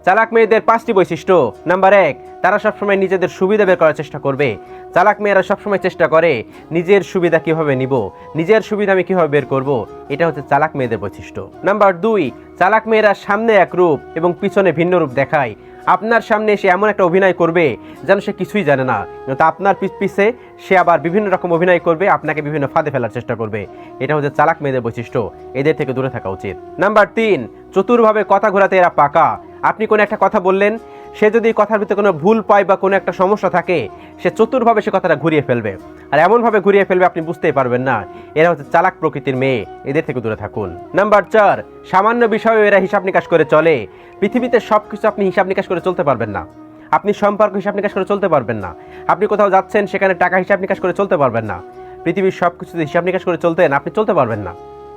চালাক মেয়েদের 5টি বৈশিষ্ট্য। নাম্বার 1, তারা সবসময় নিজেদের সুবিধা বের করার চেষ্টা করবে। চালাক মেয়েরা সবসময় চেষ্টা করে নিজের সুবিধা কিভাবে নিব, নিজের সুবিধা আমি কিভাবে বের করব, এটা হচ্ছে চালাক মেয়েদের বৈশিষ্ট্য। নাম্বার 2, চালাক মেয়েরা সামনে এক রূপ এবং পিছনে ভিন্ন রূপ দেখায়। আপনার সামনে সে এমন একটা অভিনয় করবে যেন সে কিছুই জানে না, কিন্তু আপনার পিছে সে আবার বিভিন্ন রকম অভিনয় করবে, আপনাকে বিভিন্ন ফাঁদে ফেলার চেষ্টা করবে। এটা হচ্ছে চালাক মেয়েদের বৈশিষ্ট্য, এদের থেকে দূরে থাকা উচিত। নাম্বার 3, চতুরভাবে কথা ঘোরাতে এরা পাকা। আপনি কোনো একটা কথা বললেন, সে যদি কথার ভিতরে কোনো ভুল পায় বা কোনো একটা সমস্যা থাকে, সে চতুরভাবে সে কথাটা ঘুরিয়ে ফেলবে, আর এমনভাবে ঘুরিয়ে ফেলবে আপনি বুঝতেই পারবেন না। এরা হচ্ছে চালাক প্রকৃতির মেয়ে, এদের থেকে দূরে থাকুন। নাম্বার 4, সামান্য বিষয়েও এরা হিসাব নিকাশ করে চলে। পৃথিবীতে সব কিছু আপনি হিসাব নিকাশ করে চলতে পারবেন না। আপনি সম্পর্ক হিসাব নিকাশ করে চলতে পারবেন না। আপনি কোথাও যাচ্ছেন, সেখানে টাকা হিসাব নিকাশ করে চলতে পারবেন না। পৃথিবীর সব কিছু হিসাব নিকাশ করে চলতেন, আপনি চলতে পারবেন না।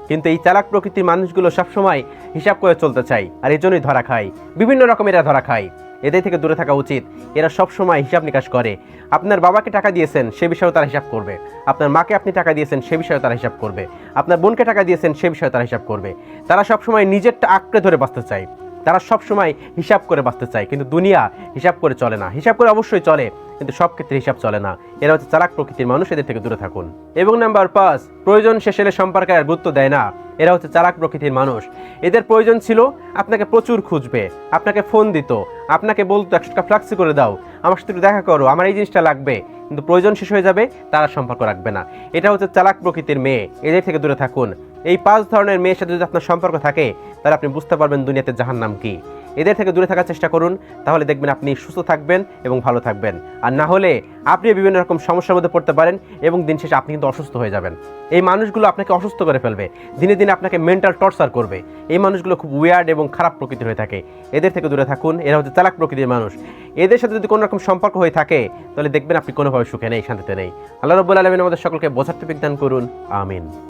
কিন্তু এই চালাক প্রকৃতির মানুষগুলো সবসময় হিসাব করে চলতে চায়, আর এই জন্যই ধরা খায়, বিভিন্ন রকমের এরা ধরা খায়। এদের থেকে দূরে থাকা উচিত। এরা সবসময় হিসাব নিকাশ করে। আপনার বাবাকে টাকা দিয়েছেন, সে বিষয়েও তারা হিসাব করবে। আপনার মাকে আপনি টাকা দিয়েছেন, সে বিষয়েও তারা হিসাব করবে। আপনার বোনকে টাকা দিয়েছেন, সে বিষয়ে তারা হিসাব করবে। তারা সবসময় নিজেরটা আঁকড়ে ধরে বাঁচতে চায়, তারা সবসময় হিসাব করে বাঁচতে চায়। কিন্তু দুনিয়া হিসাব করে চলে না। হিসাব করে অবশ্যই চলে, কিন্তু সব ক্ষেত্রে হিসাব চলে না। এরা হচ্ছে চালাক প্রকৃতির মানুষ, এদের থেকে দূরে থাকুন। এবং নাম্বার 5, প্রয়োজন শেষে এলে সম্পর্কে আর গুরুত্ব দেয় না। এরা হচ্ছে চালাক প্রকৃতির মানুষ। এদের প্রয়োজন ছিল আপনাকে প্রচুর খুঁজবে, আপনাকে ফোন দিত, আপনাকে বলতো 100 টাকা ফ্লাক্সি করে দাও, আমার সাথে একটু দেখা করো, আমার এই জিনিসটা লাগবে। কিন্তু প্রয়োজন শেষ হয়ে যাবে, তারা সম্পর্ক রাখবে না। এটা হচ্ছে চালাক প্রকৃতির মেয়ে, এদের থেকে দূরে থাকুন। এই 5 ধরনের মেয়ের সাথে যদি আপনার সম্পর্ক থাকে, তাহলে আপনি বুঝতে পারবেন দুনিয়াতে জাহান্নাম কি। এদের থেকে দূরে থাকার চেষ্টা করুন, তাহলে দেখবেন আপনি সুস্থ থাকবেন এবং ভালো থাকবেন। আর না হলে আপনি বিভিন্ন রকম সমস্যার মধ্যে পড়তে পারেন এবং দিন শেষে আপনি কিন্তু অসুস্থ হয়ে যাবেন। এই মানুষগুলো আপনাকে অসুস্থ করে ফেলবে, দিনে দিনে আপনাকে মেন্টাল টর্চার করবে। এই মানুষগুলো খুব উইয়ার্ড এবং খারাপ প্রকৃতির হয়ে থাকে, এদের থেকে দূরে থাকুন। এরা হচ্ছে চালাক প্রকৃতির মানুষ। এদের সাথে যদি কোনো রকম সম্পর্ক হয়ে থাকে, তাহলে দেখবেন আপনি কোনোভাবে সুখে নেই, শান্তিতে নেই। আল্লাহ রাব্বুল আলামিন আমাদের সকলকে বোঝার তৌফিক দান করুন, আমিন।